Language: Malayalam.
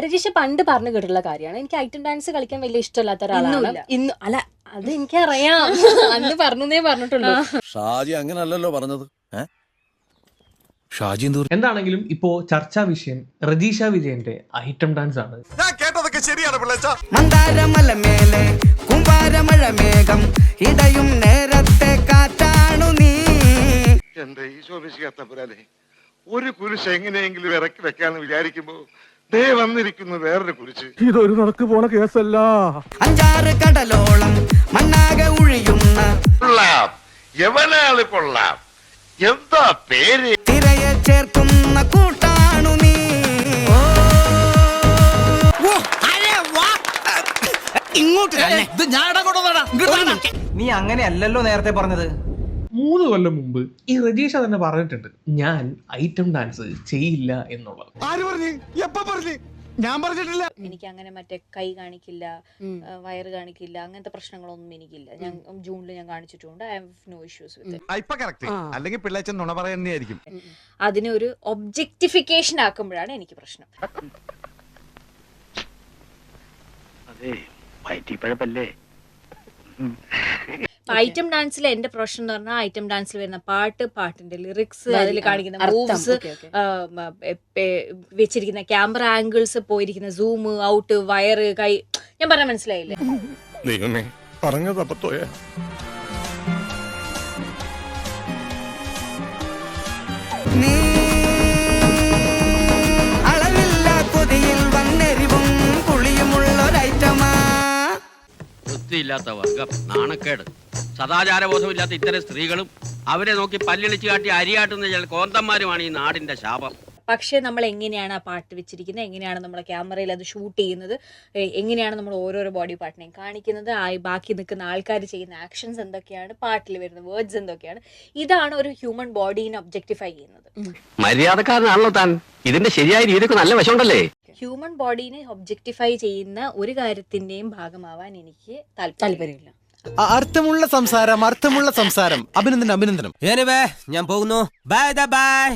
രജീഷ് പണ്ട് പറഞ്ഞു കേട്ടിട്ടുള്ള കാര്യമാണ്, എനിക്ക് ഐറ്റം ഡാൻസ് കളിക്കാൻ വലിയ ഇഷ്ടമില്ലാത്ത ഒരാളാണ്. ഇന്ന് അല്ല, അത് എനിക്കറിയാം, അന്ന് പറഞ്ഞേ പറഞ്ഞിട്ടുള്ളൂ. ഷാജി അങ്ങനല്ലല്ലോ പറഞ്ഞത്. ഷാജി എന്താണെങ്കിലും ഇപ്പോ ചർച്ചാ വിഷയം രജീഷ വിജയന്റെ ഐറ്റം ഡാൻസ് ആണ്. കേട്ടതൊക്കെ ശരിയാണ് പിള്ളേച്ച. മന്ദാരമലമേലെ കുമ്പാരമഴമേഘം ഇടയും നേരത്തെ കാറ്റാണു നീ. എന്റെ ഈശോ മിശിഹാത്തമ്പുരാനെ, ഒരു കുരിശ് എങ്ങനെയെങ്കിലും ഇറക്കി വെക്കാന്ന് വിചാരിക്കുമ്പോ ദേ വന്നിരിക്കുന്നു വേറൊരു കുരിശ്. ഇതൊരു നടക്ക് പോണ കേസല്ല. 5-6 കടലോളം മണ്ണാകെ ഒഴിയുന്ന കൊള്ളാം, യവനാള് കൊള്ളാം. എന്താ പേര്? തിരയെ ചേർക്കുന്ന കൂട്ടാണു നീ. ഇങ്ങോട്ട് നീ അങ്ങനെയല്ലല്ലോ നേരത്തെ പറഞ്ഞത്. 3 കൊല്ലം മുമ്പ് ഈ രജീഷ തന്നെ പറഞ്ഞിട്ടുണ്ട്, ഞാൻ ഐറ്റം ഡാൻസ് ചെയ്യില്ല എന്നുള്ളത്. ആര് പറഞ്ഞു? എപ്പ പറഞ്ഞു? ഞാൻ പറഞ്ഞിട്ടില്ല. എനിക്ക് അങ്ങനെ മറ്റേ കൈ കാണിക്കില്ല, വയറ് കാണിക്കില്ല, അങ്ങനത്തെ പ്രശ്നങ്ങളൊന്നും എനിക്കില്ല. ഞാൻ ജൂണിൽ ഞാൻ കാണിച്ചിട്ടുണ്ട്. I have no issues with ഇപ്പൊ കറക്റ്റ്. അല്ലെങ്കിൽ പിള്ളേച്ചൻ നുണ പറയുന്നതായിരിക്കും. അതിനെ ഒരു ഒബ്ജക്ടിഫിക്കേഷൻ ആക്കുമ്പോഴാണ് എനിക്ക് പ്രശ്നം. ഐറ്റം ഡാൻസിൽ എന്റെ പ്രശ്നം എന്ന് പറഞ്ഞാൽ, ഐറ്റം ഡാൻസിൽ വരുന്ന പാട്ടിന്റെ ലിറിക്സ്, അതിൽ കാണിക്കുന്ന മൂവ്സ്, വെച്ചിരിക്കുന്ന ക്യാമറ ആംഗിൾസ്, പോയിരിക്കുന്ന സൂം ഔട്ട്, വയറ്, കൈ, ഞാൻ പറഞ്ഞ മനസ്സിലായില്ലേ? ദൈവമേ, പറഞ്ഞതപ്പത്തോയ. നീ അളവില്ല കൊതിയിൽ വന്നെരിവും പുളിയുമുള്ളൊരൈറ്റമാ. വൃത്തിയില്ലാത്ത വർഗം, നാണക്കേട്, സദാചാരബോധമില്ലാത്ത ഇത്തരം സ്ത്രീകളും അവരെ നോക്കി പല്ലിളിച്ച് കാട്ടി അരിയാട്ടുന്ന ചില കോന്തന്മാരുമാണ് ഈ നാടിന്റെ ശാപം. പക്ഷെ നമ്മൾ എങ്ങനെയാണ് ആ പാട്ട് വെച്ചിരിക്കുന്നത്, എങ്ങനെയാണ് നമ്മളെ ക്യാമറയിൽ അത് ഷൂട്ട് ചെയ്യുന്നത്, എങ്ങനെയാണ് നമ്മൾ ഓരോരോ ബോഡി പാർട്ടിനെയും കാണിക്കുന്നത്, ബാക്കി നിൽക്കുന്ന ആൾക്കാർ ചെയ്യുന്ന ആക്ഷൻസ് എന്തൊക്കെയാണ്, പാട്ടിൽ വരുന്ന വേർഡ്സ് എന്തൊക്കെയാണ്, ഇതാണ് ഒരു ഹ്യൂമൻ ബോഡീനെ ഒബ്ജക്ടിഫൈ ചെയ്യുന്നത്. മര്യാദക്കാരനാണല്ലോ താൻ. ഇതിന്റെ ശരിയായ രീതിക്ക് നല്ല വശമുണ്ടല്ലേ. ഹ്യൂമൻ ബോഡീനെ ഒബ്ജക്ടിഫൈ ചെയ്യുന്ന ഒരു കാര്യത്തിന്റെയും ഭാഗമാവാൻ എനിക്ക് താല്പര്യമില്ല. അർത്ഥമുള്ള സംസാരം. അഭിനന്ദനം. ഞാൻ പോകുന്നു. Bye bye.